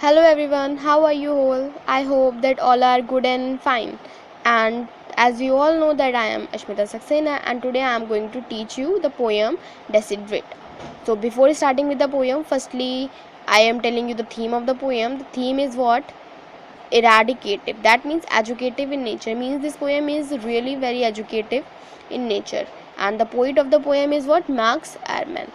Hello everyone, how are you all? I hope that all are good and fine. And as you all know that I am Ashmita Saxena and today I am going to teach you the poem Desiderate. So before starting with the poem, firstly I am telling you the theme of the poem. The theme is what? Eradicative. That means educative in nature. Means this poem is really very educative in nature. And the poet of the poem is what? Max Ehrmann.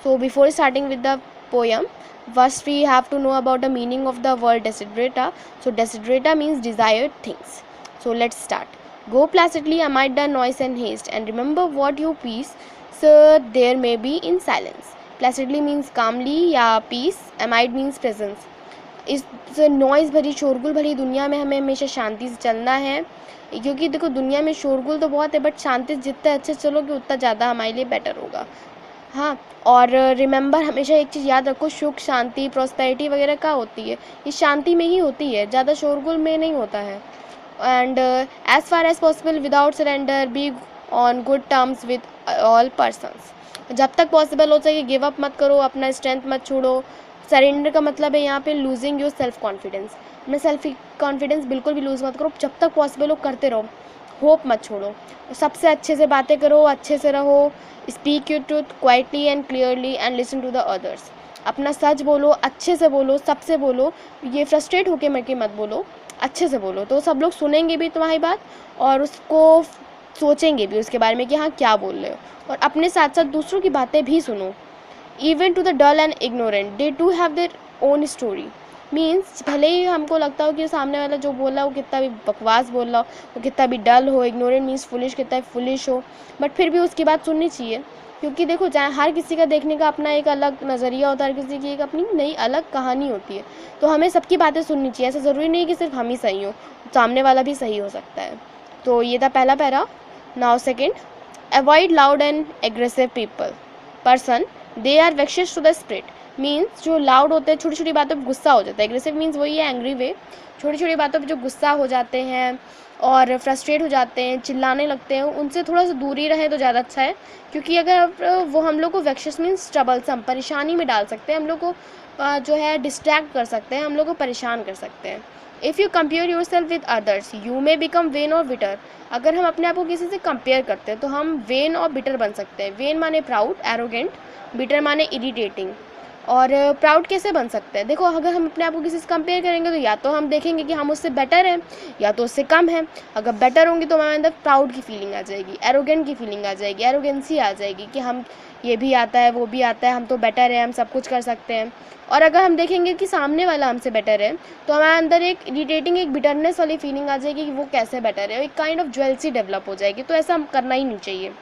So before starting with the poem, first we have to know about the meaning of the word desiderata. So desiderata means desired things. So let's start. Go placidly amid the noise and haste, and remember what you peace, so there may be in silence. Placidly means calmly या peace, amid means presence. इस noise भरी शोरगुल भरी दुनिया में हमें हमेशा शांति से चलना है, क्योंकि देखो दुनिया में शोरगुल तो बहुत है बट शांति से जितने अच्छे चलोगे उतना ज़्यादा हमारे लिए बेटर होगा. हाँ, और रिमेंबर हमेशा एक चीज़ याद रखो, सुख शांति प्रॉस्पेरिटी वगैरह क्या होती है, ये शांति में ही होती है, ज़्यादा शोरगुल में नहीं होता है. And as far as possible without surrender, be on good terms with all persons. जब तक पॉसिबल हो सके गिव अप मत करो, अपना स्ट्रेंथ मत छोड़ो. सरेंडर का मतलब है यहाँ पे लूजिंग योर सेल्फ कॉन्फिडेंस. अपना सेल्फ कॉन्फिडेंस बिल्कुल भी लूज़ मत करो, जब तक पॉसिबल हो करते रहो, होप मत छोड़ो. सबसे अच्छे से बातें करो, अच्छे से रहो. Speak your truth quietly and clearly and listen to the others. अपना सच बोलो, अच्छे से बोलो, सबसे बोलो. ये फ्रस्ट्रेट होके मत बोलो, अच्छे से बोलो, तो सब लोग सुनेंगे भी तुम्हारी बात और उसको सोचेंगे भी उसके बारे में कि हाँ क्या बोल रहे हो. और अपने साथ साथ दूसरों की बातें भी सुनो. Even to the dull and ignorant they too have their own story. Means भले ही हमको लगता हो कि सामने वाला जो बोल रहा है वो कितना भी बकवास बोल रहा हो, वो कितना भी डल हो, इग्नोरेंट मीन्स फुलिश, कितना भी फुलिश हो, बट फिर भी उसकी बात सुननी चाहिए. क्योंकि देखो जहाँ हर किसी का देखने का अपना एक अलग नज़रिया होता है, हर किसी की एक अपनी नई अलग कहानी होती है, तो हमें सबकी बातें सुननी चाहिए. ऐसा ज़रूरी नहीं कि सिर्फ हम ही सही हो, सामने वाला भी सही हो सकता है. तो ये था पहला para. Now second, avoid loud and aggressive person, they are vexatious to the spirit. Means जो लाउड होते हैं छोटी छोटी बातों पर गुस्सा हो जाता है. एग्रेसिव मीन्स वही है एंग्री वे. छोटी छोटी बातों पर जो गुस्सा हो जाते हैं और फ्रस्ट्रेट हो जाते हैं, चिल्लाने लगते हैं, उनसे थोड़ा सा दूरी रहे तो ज़्यादा अच्छा है. क्योंकि अगर वो हम लोग को वेक्शियस मीन्स ट्रबलसम, परेशानी में डाल सकते हैं, हम लोग को जो है डिस्ट्रैक्ट कर सकते हैं, हम लोग को परेशान कर सकते हैं. If you compare your self with others you may become when और बिटर. अगर हम अपने आप को किसी से कंपेयर करते हैं तो हम वेन और बिटर बन सकते हैं. वेन माने प्राउड एरोगेंट, बिटर माने इरिटेटिंग. और प्राउड कैसे बन सकते हैं? देखो अगर हम अपने आप को किसी से कंपेयर करेंगे तो या तो हम देखेंगे कि हम उससे बेटर हैं या तो उससे कम हैं. अगर बेटर होंगे तो हमारे अंदर प्राउड की फीलिंग आ जाएगी, एरोगेंट की फीलिंग आ जाएगी, एरोगेंसी आ जाएगी कि हम ये भी आता है वो भी आता है, हम तो बेटर है, हम सब कुछ कर सकते हैं. और अगर हम देखेंगे कि सामने वाला हमसे बेटर है तो हमारे अंदर एक इरिटेटिंग, एक बिटरनेस वाली फीलिंग आ जाएगी कि वो कैसे बेटर है, एक काइंड ऑफ ज्वेलसी डेवलप हो जाएगी. तो ऐसा करना ही नहीं चाहिए.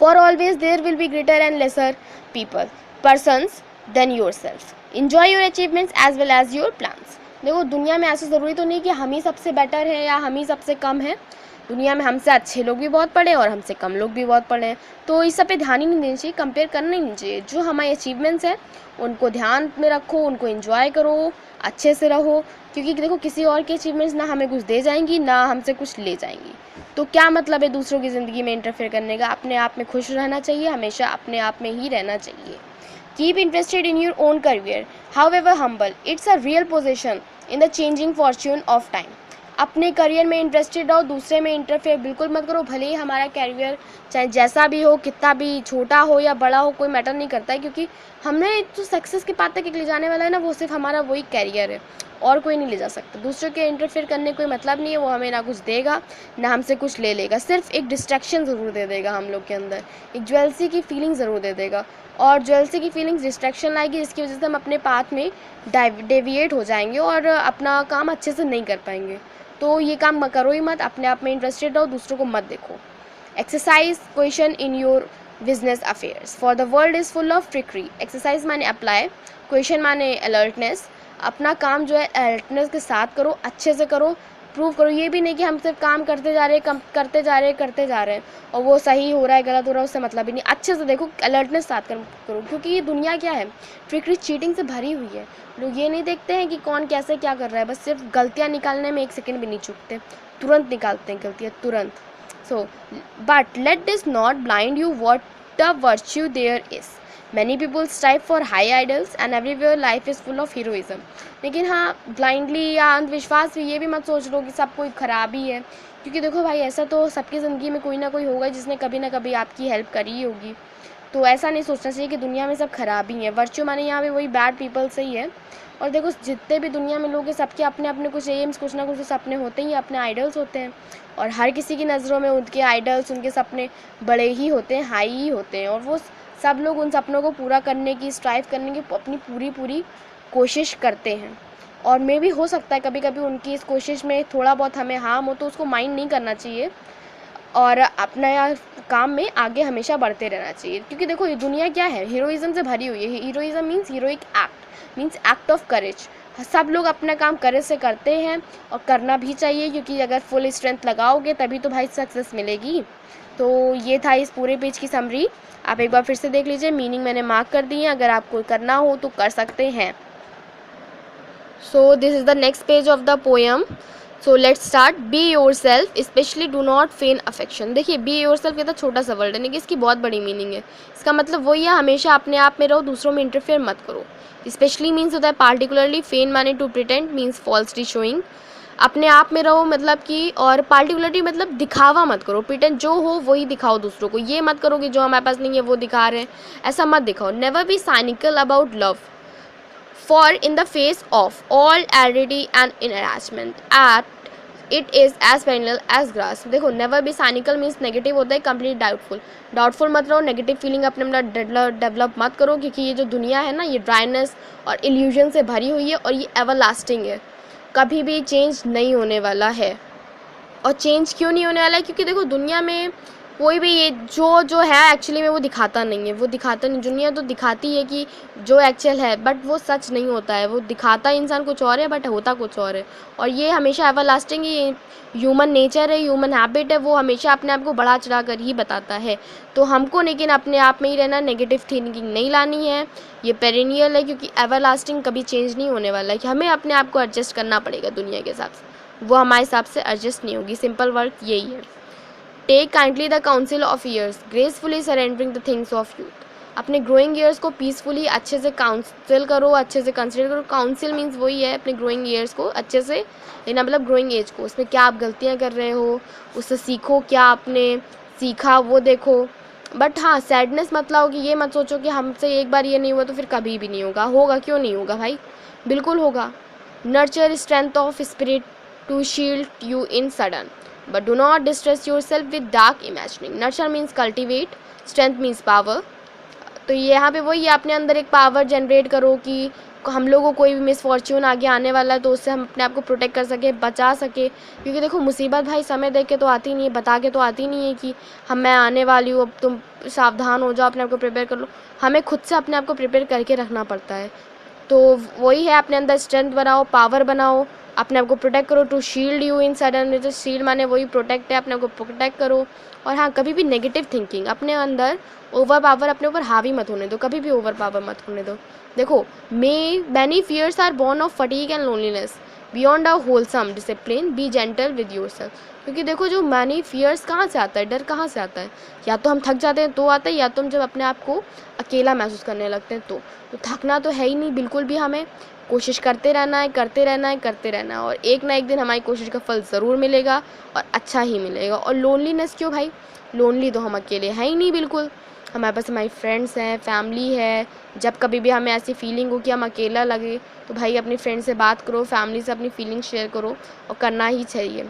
For always there will be greater and lesser persons than yourself. Enjoy your achievements as well as your plans. देखो दुनिया में ऐसा ज़रूरी तो नहीं कि हम ही सबसे बेटर हैं या हम ही सबसे कम हैं. दुनिया में हमसे अच्छे लोग भी बहुत पढ़े और हमसे कम लोग भी बहुत पढ़े हैं. तो इस सब पे ध्यान ही नहीं देना चाहिए, कंपेयर करना ही नहीं चाहिए. जो हमारे अचीवमेंट्स हैं उनको ध्यान में रखो, उनको एंजॉय करो, अच्छे से रहो. क्योंकि देखो किसी और के अचीवमेंट्स ना हमें कुछ दे जाएंगी ना हमसे कुछ ले जाएंगी. तो क्या मतलब है दूसरों की ज़िंदगी में इंटरफेयर करने का? अपने आप में खुश रहना चाहिए, हमेशा अपने आप में ही रहना चाहिए. Keep interested in your own career, however humble. It's a real position in the changing fortune of time. अपने करियर में इंटरेस्टेड रहो, दूसरे में इंटरफेयर बिल्कुल मत करो. भले ही हमारा करियर चाहे जैसा भी हो, कितना भी छोटा हो या बड़ा हो, कोई मैटर नहीं करता है. क्योंकि हमने जो सक्सेस के पाथ तक ले जाने वाला है ना, वो सिर्फ हमारा वही करियर है और कोई नहीं ले जा सकता. दूसरों के इंटरफेयर करने कोई मतलब नहीं है. वो हमें ना कुछ देगा ना हमसे कुछ ले लेगा, सिर्फ एक डिस्ट्रैक्शन ज़रूर दे देगा हम लोग के अंदर, एक ज्वेलसी की फीलिंग ज़रूर दे देगा. और ज्वेलसी की फीलिंग्स डिस्ट्रैक्शन लाएगी, जिसकी वजह से हम अपने पाथ में डेविएट हो जाएंगे और अपना काम अच्छे से नहीं कर पाएंगे. तो ये काम करो ही मत. अपने आप में इंटरेस्टेड रहो, दूसरों को मत देखो. Exercise question in your business affairs, for the world is full of trickery. Exercise माने अप्लाई, क्वेश्चन माने अलर्टनेस. अपना काम जो है अलर्टनेस के साथ करो, अच्छे से करो, प्रूव करो. ये भी नहीं कि हम सिर्फ काम करते जा रहे हैं करते जा रहे हैं और वो सही हो रहा है गलत हो रहा है उससे मतलब ही नहीं. अच्छे से देखो, अलर्टनेस साथ करो. क्योंकि ये दुनिया क्या है, ट्रिकरी चीटिंग से भरी हुई है. लोग ये नहीं देखते हैं कि कौन कैसे क्या कर रहा है, बस सिर्फ गलतियाँ निकालने में एक सेकेंड भी नहीं चूकते, तुरंत निकालते हैं गलतियाँ तुरंत. So but let this not blind you what the virtue there is. Many people strive for high ideals and everywhere life is full of heroism. लेकिन हाँ, ब्लाइंडली या अंधविश्वास में ये भी मत सोच लो कि सब कोई ख़राब ही है, क्योंकि देखो भाई, ऐसा तो सबकी ज़िंदगी में कोई ना कोई होगा जिसने कभी ना कभी आपकी हेल्प करी ही होगी। तो ऐसा नहीं सोचना चाहिए कि दुनिया में सब खराब ही हैं। वर्च्यू माने यहाँ पे वही बैड पीपल से ही है। और देखो, जितने भी दुनिया में लोग हैं, सबके अपने अपने कुछ एम्स, कुछ ना कुछ सपने होते ही, अपने आइडल्स होते हैं। और हर किसी की नज़रों में उनके आइडल्स, उनके सपने बड़े ही होते हैं, हाई ही होते हैं। और वो सब लोग उन सपनों को पूरा करने की, स्ट्राइव करने की अपनी पूरी पूरी कोशिश करते हैं। और मे भी हो सकता है कभी कभी उनकी इस कोशिश में थोड़ा बहुत हमें हार्म हो, तो उसको माइंड नहीं करना चाहिए और अपना काम में आगे हमेशा बढ़ते रहना चाहिए। क्योंकि देखो, ये दुनिया क्या है, हीरोइज़्म से भरी हुई है। Heroism means heroic act, means act of courage. सब लोग अपना काम करेज से करते हैं और करना भी चाहिए, क्योंकि अगर फुल स्ट्रेंथ लगाओगे तभी तो भाई सक्सेस मिलेगी। तो ये था इस पूरे पेज की समरी। आप एक बार फिर से देख लीजिए, मीनिंग मैंने मार्क कर दी है, अगर आपको करना हो तो कर सकते हैं। सो this is the next page of the poem. So let's start. Be your self, specially do not fan affection. देखिए, बी योर सेल्फ ये तो छोटा सा वर्ड है, लेकिन इसकी बहुत बड़ी मीनिंग है। इसका मतलब वही है, हमेशा अपने आप में रहो, दूसरों में इंटरफेयर मत करो। स्पेशली मीन्स होता है पार्टिकुलरली, फेन माने to pretend means falsely showing. अपने आप में रहो मतलब कि, और पार्टिकुलरली मतलब दिखावा मत करो। प्रिटेंड जो हो वही दिखाओ दूसरों को, ये मत करो कि जो हमारे पास नहीं है वो दिखा रहे हैं, ऐसा मत दिखाओ। Never be cynical about love, for in the face of all aridity and inattachment at it is as perennial as grass। देखो, never be cynical means negative होता है, कंप्लीट डाउटफुल। डाउटफुल मत रहो, नेगेटिव फीलिंग अपने अंदर develop मत करो, क्योंकि ये जो दुनिया है ना, ये ड्राइनेस और इल्यूजन से भरी हुई है और ये एवरलास्टिंग है, कभी भी चेंज नहीं होने वाला है। और चेंज क्यों नहीं होने वाला है? क्योंकि देखो, दुनिया में कोई भी ये जो है एक्चुअली में वो दिखाता नहीं है, वो दिखाता नहीं। दुनिया तो दिखाती है कि जो एक्चुअल है, बट वो सच नहीं होता है। वो दिखाता इंसान कुछ और है, बट होता कुछ और है। और ये हमेशा एवरलास्टिंग, ये ह्यूमन नेचर है, ह्यूमन हैबिट है, वो हमेशा अपने आप को बढ़ा चढ़ा कर ही बताता है। तो हमको लेकिन अपने आप में ही रहना, नेगेटिव थिंकिंग नहीं लानी है। ये पेरेनियल है, क्योंकि एवरलास्टिंग कभी चेंज नहीं होने वाला है, कि हमें अपने आप को एडजस्ट करना पड़ेगा दुनिया के हिसाब से, वो हमारे हिसाब से एडजस्ट नहीं होगी। सिंपल वर्ड यही है। Take kindly the council of years, gracefully surrendering the things of youth. अपने ग्रोइंग ईयर्स को पीसफुली अच्छे से काउंसिल करो, अच्छे से कंसिडर करो। काउंसिल मीन्स वही है, अपने ग्रोइंग ईयर्स को अच्छे से लेना, मतलब ग्रोइंग एज को, उसमें क्या आप गलतियाँ कर रहे हो उससे सीखो, क्या आपने सीखा वो देखो। बट हाँ, सैडनेस मत लाओ, कि ये मत सोचो कि हमसे एक बार ये नहीं हुआ तो फिर कभी भी नहीं होगा। होगा, क्यों नहीं होगा भाई, बिल्कुल होगा। Nurture strength of spirit to shield you in sudden, but do not distress yourself with dark imagining। nurture means cultivate, strength means power। तो यहाँ पे वही, अपने अंदर एक पावर जनरेट करो कि हम लोगों को कोई भी मिसफॉर्च्यून आगे आने वाला है तो उससे हम अपने आप को प्रोटेक्ट कर सके, बचा सके। क्योंकि देखो, मुसीबत भाई समय देख के तो आती नहीं है, बता के तो आती नहीं है कि मैं आने वाली हूँ, अब तुम सावधान हो जाओ, अपने आप को प्रिपेयर कर लो। हमें खुद से अपने आप को प्रिपेयर करके रखना पड़ता है। तो वही है, अपने अंदर स्ट्रेंथ बनाओ, पावर बनाओ, अपने आप को प्रोटेक्ट करो। To shield you in sudden, जो शील्ड माने वही प्रोटेक्ट है, अपने आप को प्रोटेक्ट करो। और हाँ, कभी भी नेगेटिव थिंकिंग अपने अंदर ओवर पावर अपने ऊपर हावी मत होने दो, कभी भी ओवर पावर मत होने दो। देखो, many fears are born of fatigue and loneliness, beyond a wholesome discipline be gentle with yourself. क्योंकि देखो, जो मैनी फियर्स कहाँ से आता है, डर कहाँ से आता है? या तो हम थक जाते हैं तो आता है, या तो हम जब अपने आप को अकेला महसूस करने लगते हैं तो थकना तो है ही नहीं बिल्कुल भी। हमें कोशिश करते रहना है, करते रहना है, करते रहना है, और एक ना एक दिन हमारी कोशिश का फल ज़रूर मिलेगा और अच्छा ही मिलेगा। और लोनलीनेस क्यों भाई? लोनली तो हम अकेले हैं ही नहीं बिल्कुल, हमारे पास हमारी फ्रेंड्स हैं, फैमिली है। जब कभी भी हमें ऐसी फीलिंग हो कि हम अकेला लगे, तो भाई अपनी फ्रेंड से बात करो, फैमिली से अपनी फीलिंग शेयर करो, और करना ही चाहिए।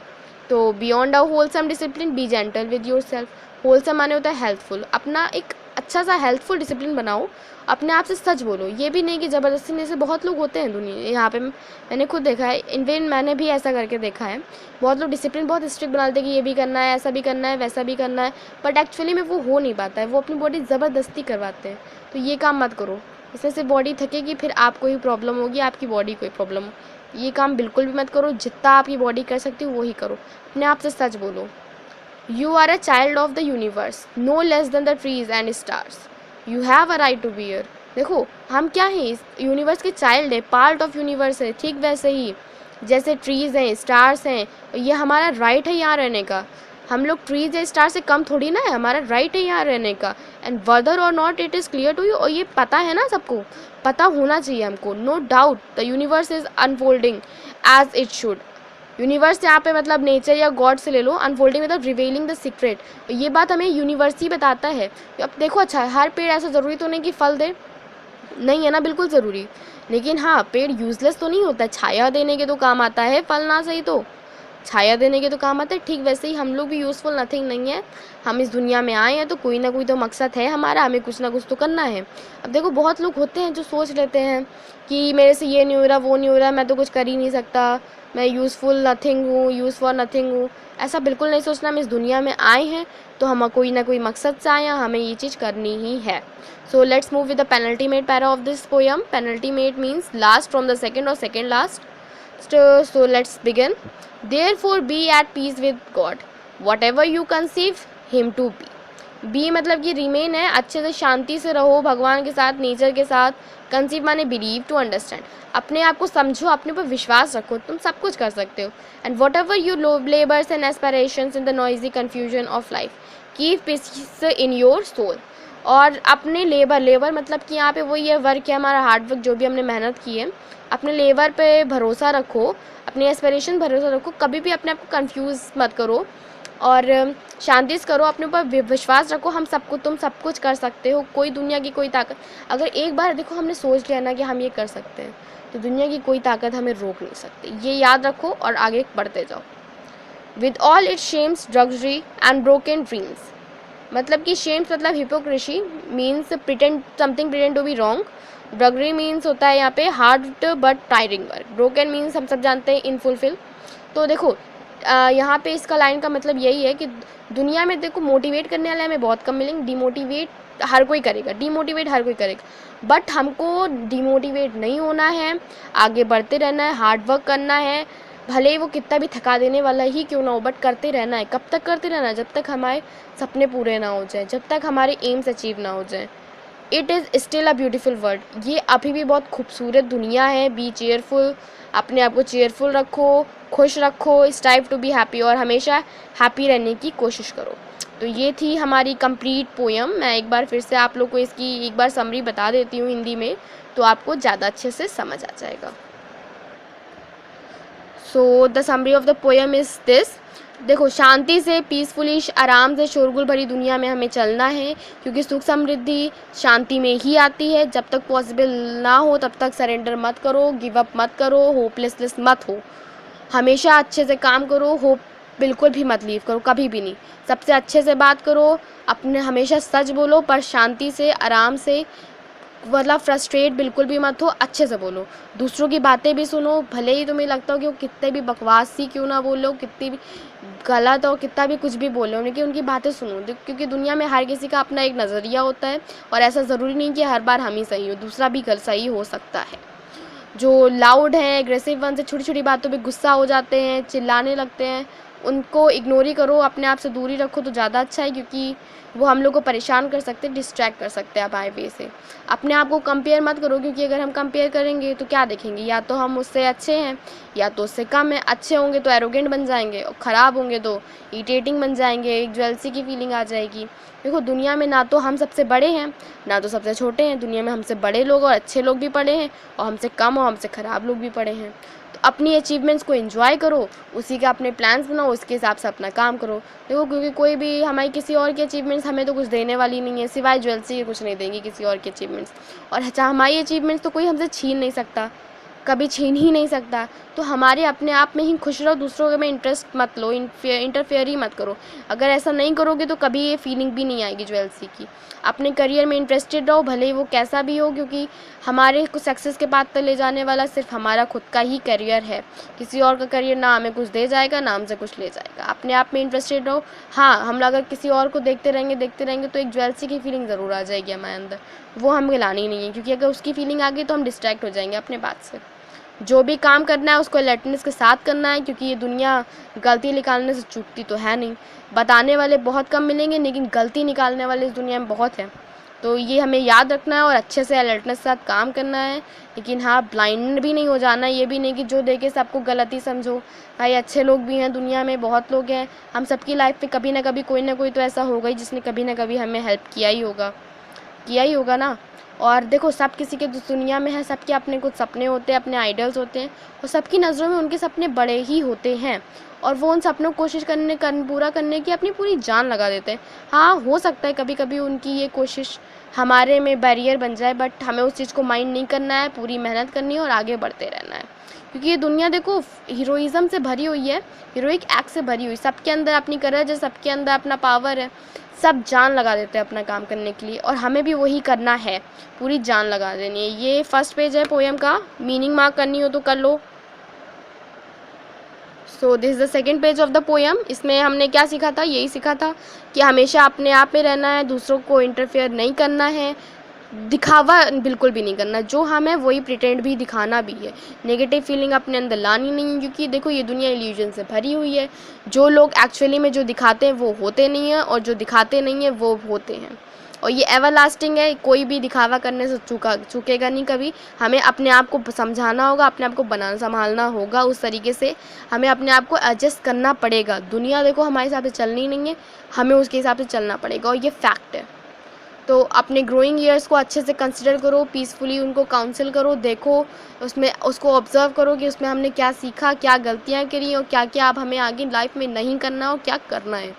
तो beyond a wholesome discipline be gentle with yourself. Wholesome माने होता है हेल्पफुल, अपना एक अच्छा सा हेल्पफुल डिसिप्लिन बनाओ, अपने आप से सच बोलो। ये भी नहीं कि ज़बरदस्ती में, से बहुत लोग होते हैं दुनिया यहाँ पे, मैंने खुद देखा है, इनफैक्ट मैंने भी ऐसा करके देखा है। बहुत लोग डिसिप्लिन बहुत स्ट्रिक्ट बनाते हैं कि ये भी करना है, ऐसा भी करना है, वैसा भी करना है, बट एक्चुअली में वो हो नहीं पाता है, वो अपनी बॉडी ज़बरदस्ती करवाते हैं। तो ये काम मत करो, इसमें से बॉडी थकेगी, फिर आपको ही प्रॉब्लम होगी, आपकी बॉडी को ही प्रॉब्लम हो। ये काम बिल्कुल भी मत करो, जितना आपकी बॉडी कर सकती हो वही करो, अपने आप से सच बोलो। You are a child of the universe, no less than the trees and stars. You have a right to be here। देखो, हम क्या हैं? इस यूनिवर्स के चाइल्ड है, पार्ट ऑफ यूनिवर्स है। ठीक वैसे ही जैसे ट्रीज़ हैं, स्टार्स हैं, ये हमारा राइट है यहाँ रहने का। हम लोग ट्रीज या स्टार से कम थोड़ी ना है, हमारा राइट है यहाँ रहने का। And whether or not it is clear to you, और ये पता है ना सबको, पता होना चाहिए हमको। No doubt the universe is unfolding as it should. Universe यहाँ पे मतलब नेचर या गॉड से ले लो, अनफोल्डिंग मतलब रिवेलिंग द सीक्रेट। ये बात हमें यूनिवर्स ही बताता है। अब देखो अच्छा, हर पेड़ ऐसा ज़रूरी तो नहीं कि फल दे, नहीं है ना, बिल्कुल ज़रूरी। लेकिन हाँ, पेड़ यूज़लेस तो नहीं होता, छाया देने के तो काम आता है, फल ना सही तो छाया देने के तो काम आता है। ठीक वैसे ही हम लोग भी यूज़फुल नथिंग नहीं है। हम इस दुनिया में आए हैं तो कोई ना कोई तो मकसद है हमारा, हमें कुछ ना कुछ तो करना है। अब देखो बहुत लोग होते हैं जो सोच लेते हैं कि मेरे से ये नहीं हो रहा, वो नहीं हो रहा, मैं तो कुछ कर ही नहीं सकता, मैं यूज़फुल नथिंग हूँ, यूज़ फॉर नथिंग हूँ। ऐसा बिल्कुल नहीं सोचना। हम इस दुनिया में आए हैं तो हम कोई ना कोई मकसद से आए हैं, हमें ये चीज़ करनी ही है। So let's move with the penultimate para of this poem. Penultimate means last from the second or second last. So let's begin. Therefore be at peace with God. Whatever you conceive him to be. Be मतलब कि remain है, अच्छे से शांति से रहो भगवान के साथ, नेचर के साथ। कंसीव माने बिलीव, टू अंडरस्टैंड। अपने आप को समझो, अपने पर विश्वास रखो, तुम सब कुछ कर सकते हो। And whatever you labours and aspirations in the noisy confusion of life, keep peace in your soul. और अपने लेबर मतलब कि यहाँ पे वही है, वर्क है हमारा, हार्डवर्क, जो भी हमने मेहनत की है, अपने लेबर पे भरोसा रखो, अपनी एस्पिरेशन भरोसा रखो, कभी भी अपने आप को कंफ्यूज मत करो और शांति से करो, अपने ऊपर विश्वास रखो। तुम सब कुछ कर सकते हो। कोई दुनिया की कोई ताकत, अगर एक बार देखो हमने सोच लिया ना कि हम ये कर सकते हैं, तो दुनिया की कोई ताकत हमें रोक नहीं सकती। ये याद रखो और आगे बढ़ते जाओ। With all it shams, drudgery and broken dreams, मतलब कि शेम्स मतलब hypocrisy, means pretend to be wrong. Drudgery means होता है यहाँ पे hard but tiring work. Broken means हम सब जानते हैं इनफुलफिल। तो देखो यहाँ पे इसका लाइन का मतलब यही है कि दुनिया में देखो मोटिवेट करने वाले हमें बहुत कम मिलेंगे, डिमोटिवेट हर कोई करेगा, बट हमको डिमोटिवेट नहीं होना है, आगे बढ़ते रहना है, हार्ड वर्क करना है, भले ही वो कितना भी थका देने वाला ही क्यों ना हो, बट करते रहना है। कब तक करते रहना है? जब तक हमारे सपने पूरे ना हो जाए, जब तक हमारे एम्स अचीव ना हो जाए। It is still a beautiful world, ये अभी भी बहुत खूबसूरत दुनिया है। बी चेयरफुल, अपने आप को चेयरफुल रखो, खुश रखो, स्ट्राइव टू बी हैप्पी, और हमेशा हैप्पी रहने की कोशिश करो। तो ये थी हमारी कंप्लीट पोएम। मैं एक बार फिर से आप लोग को इसकी एक बार समरी बता देती हूँ हिंदी में, तो आपको ज़्यादा अच्छे से समझ आ जाएगा। So the summary of the poem is this. देखो, शांति से, पीसफुली, आराम से शोरगुल भरी दुनिया में हमें चलना है, क्योंकि सुख समृद्धि शांति में ही आती है। जब तक पॉसिबल ना हो तब तक सरेंडर मत करो, गिव अप मत करो, होपलेसनेस मत हो। हमेशा अच्छे से काम करो, होप बिल्कुल भी मत लीव करो, कभी भी नहीं। सबसे अच्छे से बात करो, अपने हमेशा सच बोलो, पर शांति से, आराम से, मतलब फ्रस्ट्रेट बिल्कुल भी मत हो, अच्छे से बोलो। दूसरों की बातें भी सुनो, भले ही तुम्हें लगता हो कि वो कितने भी बकवास सी क्यों ना बोलो, कितनी भी गलत हो, कितना भी कुछ भी बोलो, लेकिन उनकी बातें सुनो, क्योंकि दुनिया में हर किसी का अपना एक नज़रिया होता है, और ऐसा ज़रूरी नहीं कि हर बार हम ही सही हो, दूसरा भी सही हो सकता है। जो लाउड हैं, एग्रेसिव वन से छोटी छोटी बातों पे गुस्सा हो जाते हैं, चिल्लाने लगते हैं, उनको इग्नोर ही करो, अपने आप से दूरी रखो तो ज़्यादा अच्छा है, क्योंकि वो हम लोग को परेशान कर सकते हैं, डिस्ट्रैक्ट कर सकते हैं आप हाई वे से। अपने आप को कंपेयर मत करो, क्योंकि अगर हम कंपेयर करेंगे तो क्या देखेंगे, या तो हम उससे अच्छे हैं या तो उससे कम है। अच्छे होंगे तो एरोगेंट बन जाएंगे, और ख़राब होंगे तो इरिटेटिंग बन जाएंगे, एक ज्वेलसी की फीलिंग आ जाएगी। देखो, दुनिया में ना तो हम सबसे बड़े हैं ना तो सबसे छोटे हैं, दुनिया में हमसे बड़े लोग और अच्छे लोग भी पड़े हैं, और हमसे कम और हमसे ख़राब लोग भी पड़े हैं। तो अपनी अचीवमेंट्स को एंजॉय करो, उसी का अपने प्लान्स बनाओ, उसके हिसाब से अपना काम करो। देखो, क्योंकि कोई भी हमारी किसी और की अचीवमेंट्स हमें तो कुछ देने वाली नहीं है, सिवाय ज्वेलसी के कुछ नहीं देंगी किसी और की अचीवमेंट्स। और अच्छा, हमारी अचीवमेंट्स तो कोई हमसे छीन नहीं सकता, कभी छीन ही नहीं सकता। तो हमारे अपने आप में ही खुश रहो, दूसरों में इंटरेस्ट मत लो, इंटरफेयर ही मत करो। अगर ऐसा नहीं करोगे तो कभी ये फीलिंग भी नहीं आएगी ज्वेलसी की। अपने करियर में इंटरेस्टेड रहो, भले ही वो कैसा भी हो, क्योंकि हमारे को सक्सेस के पाथ पर ले जाने वाला सिर्फ हमारा खुद का ही करियर है। किसी और का करियर ना हमें कुछ दे जाएगा ना हमसे कुछ ले जाएगा। अपने आप में इंटरेस्टेड रहो। हाँ, हम अगर किसी और को देखते रहेंगे तो एक ज्वेलसी की फीलिंग ज़रूर आ जाएगी हमारे अंदर, वो हमें लानी नहीं है, क्योंकि अगर उसकी फीलिंग आ गई तो हम डिस्ट्रैक्ट हो जाएंगे अपने बात से। जो भी काम करना है उसको अलर्टनेस के साथ करना है, क्योंकि ये दुनिया गलती निकालने से चूकती तो है नहीं। बताने वाले बहुत कम मिलेंगे, लेकिन गलती निकालने वाले इस दुनिया में बहुत हैं। तो ये हमें याद रखना है और अच्छे से अलर्टनेस के साथ काम करना है। लेकिन हाँ, ब्लाइंड भी नहीं हो जाना, ये भी नहीं कि जो देखे सबको गलत ही समझो। भाई अच्छे लोग भी हैं दुनिया में, बहुत लोग हैं। हम सबकी लाइफ में कभी ना कोई तो ऐसा होगा ही जिसने कभी ना कभी हमें हेल्प किया ही होगा ना। और देखो, सब किसी के दुनिया में है, सबके अपने कुछ सपने होते हैं, अपने आइडल्स होते हैं, और सबकी नज़रों में उनके सपने बड़े ही होते हैं, और वो उन सपनों को कोशिश पूरा करने की अपनी पूरी जान लगा देते हैं। हाँ, हो सकता है कभी कभी उनकी ये कोशिश हमारे में बैरियर बन जाए, बट हमें उस चीज़ को माइंड नहीं करना है, पूरी मेहनत करनी है और आगे बढ़ते रहना है। क्योंकि ये दुनिया देखो हीरोइज़म से भरी हुई है, हीरोइक एक्ट से भरी हुई, सबके अंदर अपनी करेज है, सबके अंदर अपना पावर है, सब जान लगा देते हैं अपना काम करने के लिए, और हमें भी वही करना है, पूरी जान लगा देनी है। ये फर्स्ट पेज है पोएम का, मीनिंग मार्क करनी हो तो कर लो। So this is the second page of the poem. इसमें हमने क्या सीखा था, यही सीखा था कि हमेशा अपने आप में रहना है, दूसरों को इंटरफेयर नहीं करना है, दिखावा बिल्कुल भी नहीं करना, जो हम है वही प्रिटेंड भी दिखाना भी है, नेगेटिव फीलिंग अपने अंदर लानी नहीं है, क्योंकि देखो ये दुनिया इल्यूजन से भरी हुई है। जो लोग एक्चुअली में जो दिखाते हैं वो होते नहीं हैं, और जो दिखाते नहीं हैं वो होते हैं, और ये एवर लास्टिंग है। कोई भी दिखावा करने से चूकेगा नहीं कभी। हमें अपने आप को समझाना होगा, अपने आप को संभालना होगा, उस तरीके से हमें अपने आप को एडजस्ट करना पड़ेगा। दुनिया देखो हमारे हिसाब से चलनी नहीं है, हमें उसके हिसाब से चलना पड़ेगा, और ये फैक्ट है। तो अपने ग्रोइंग ईयर्स को अच्छे से कंसिडर करो, पीसफुली उनको काउंसिल करो, देखो उसमें, उसको ऑब्ज़र्व करो कि उसमें हमने क्या सीखा, क्या गलतियाँ करी, और क्या क्या अब हमें आगे लाइफ में नहीं करना और क्या करना है।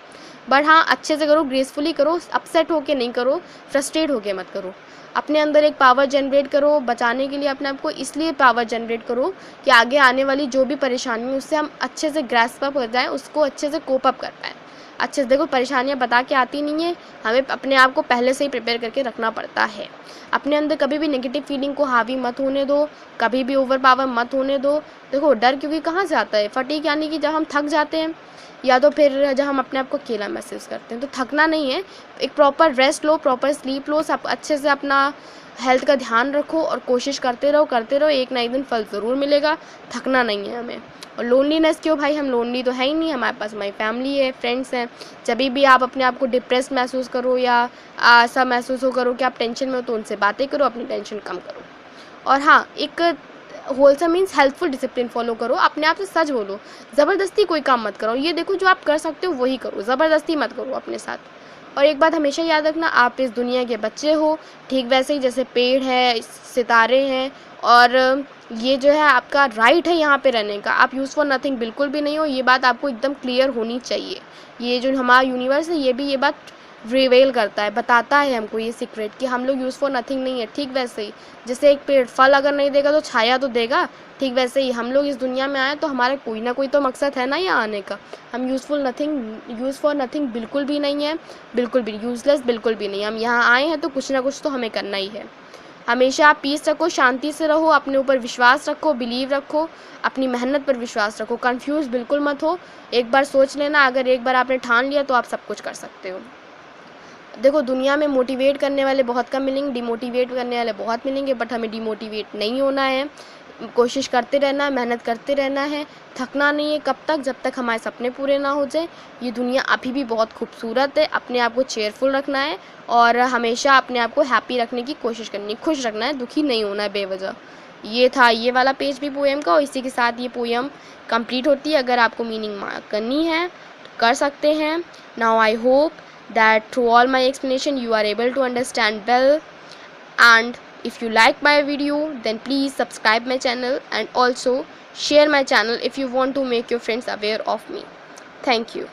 बट हाँ, अच्छे से करो, ग्रेसफुली करो, अपसेट होके नहीं करो, फ्रस्ट्रेट होके मत करो। अपने अंदर एक पावर जनरेट करो बचाने के लिए, अपने आप को इसलिए पावर जनरेट करो कि आगे आने वाली जो भी परेशानी है उससे हम अच्छे से ग्रैस्प अप हो जाएँ, उसको अच्छे से कोप अप कर पाएँ। अच्छे से देखो, परेशानियाँ बता के आती नहीं है, हमें अपने आप को पहले से ही प्रिपेयर करके रखना पड़ता है। अपने अंदर कभी भी नेगेटिव फीलिंग को हावी मत होने दो, कभी भी ओवर पावर मत होने दो। देखो डर क्योंकि कहाँ से आता है, फटीग यानी कि जब हम थक जाते हैं, या तो फिर जब हम अपने आप को अकेला महसूस करते हैं। तो थकना नहीं है, एक प्रॉपर रेस्ट लो, प्रॉपर स्लीप लो, सब अच्छे से अपना हेल्थ का ध्यान रखो और कोशिश करते रहो, एक ना एक दिन फल ज़रूर मिलेगा। थकना नहीं है हमें। और लोनलीनेस क्यों भाई, हम लोनली तो है ही नहीं, हमारे पास हमारी फैमिली है, फ्रेंड्स हैं। जब भी आप अपने आप को डिप्रेस महसूस करो या ऐसा महसूस हो करो कि आप टेंशन में हो, तो उनसे बातें करो, अपनी टेंशन कम करो। और हाँ, एक wholesome means helpful discipline follow करो, अपने आप से सच बोलो, ज़बरदस्ती कोई काम मत करो। ये देखो, जो आप कर सकते हो वही करो, ज़बरदस्ती मत करो अपने साथ। और एक बात हमेशा याद रखना, आप इस दुनिया के बच्चे हो, ठीक वैसे ही जैसे पेड़ है, सितारे हैं, और ये जो है आपका राइट है यहाँ पे रहने का। आप यूज़ फॉर नथिंग बिल्कुल भी नहीं हो, ये बात आपको एकदम क्लियर होनी चाहिए। ये जो हमारा यूनिवर्स है, ये भी ये बात रिवेल करता है, बताता है हमको ये सीक्रेट कि हम लोग यूज़ फॉर नथिंग नहीं है। ठीक वैसे ही जैसे एक पेड़ फल अगर नहीं देगा तो छाया तो देगा, ठीक वैसे ही हम लोग इस दुनिया में आए तो हमारा कोई ना कोई तो मकसद है ना यहाँ आने का। हम यूज़ फॉर नथिंग बिल्कुल भी नहीं है, बिल्कुल भी यूज़लेस बिल्कुल भी नहीं। हम यहाँ आए हैं तो कुछ ना कुछ तो हमें करना ही है। हमेशा आप पीस रखो, शांति से रहो, अपने ऊपर विश्वास रखो, बिलीव रखो, अपनी मेहनत पर विश्वास रखो, कंफ्यूज बिल्कुल मत हो। एक बार सोच लेना, अगर एक बार आपने ठान लिया तो आप सब कुछ कर सकते हो। देखो दुनिया में मोटिवेट करने वाले बहुत कम मिलेंगे, डिमोटिवेट करने वाले बहुत मिलेंगे, बट हमें डिमोटिवेट नहीं होना है, कोशिश करते रहना है, मेहनत करते रहना है, थकना नहीं है। कब तक, जब तक हमारे सपने पूरे ना हो जाए। ये दुनिया अभी भी बहुत खूबसूरत है, अपने आप को चेयरफुल रखना है और हमेशा अपने आप को हैप्पी रखने की कोशिश करनी है, खुश रखना है, दुखी नहीं होना है बेवजह। ये था ये वाला पेज भी पोएम का, और इसी के साथ ये पोएम कंप्लीट होती है। अगर आपको मीनिंग मार्क करनी है तो कर सकते हैं। Now I hope that through all my explanation you are able to understand well, and if you like my video then please subscribe my channel and also share my channel if you want to make your friends aware of me. Thank you.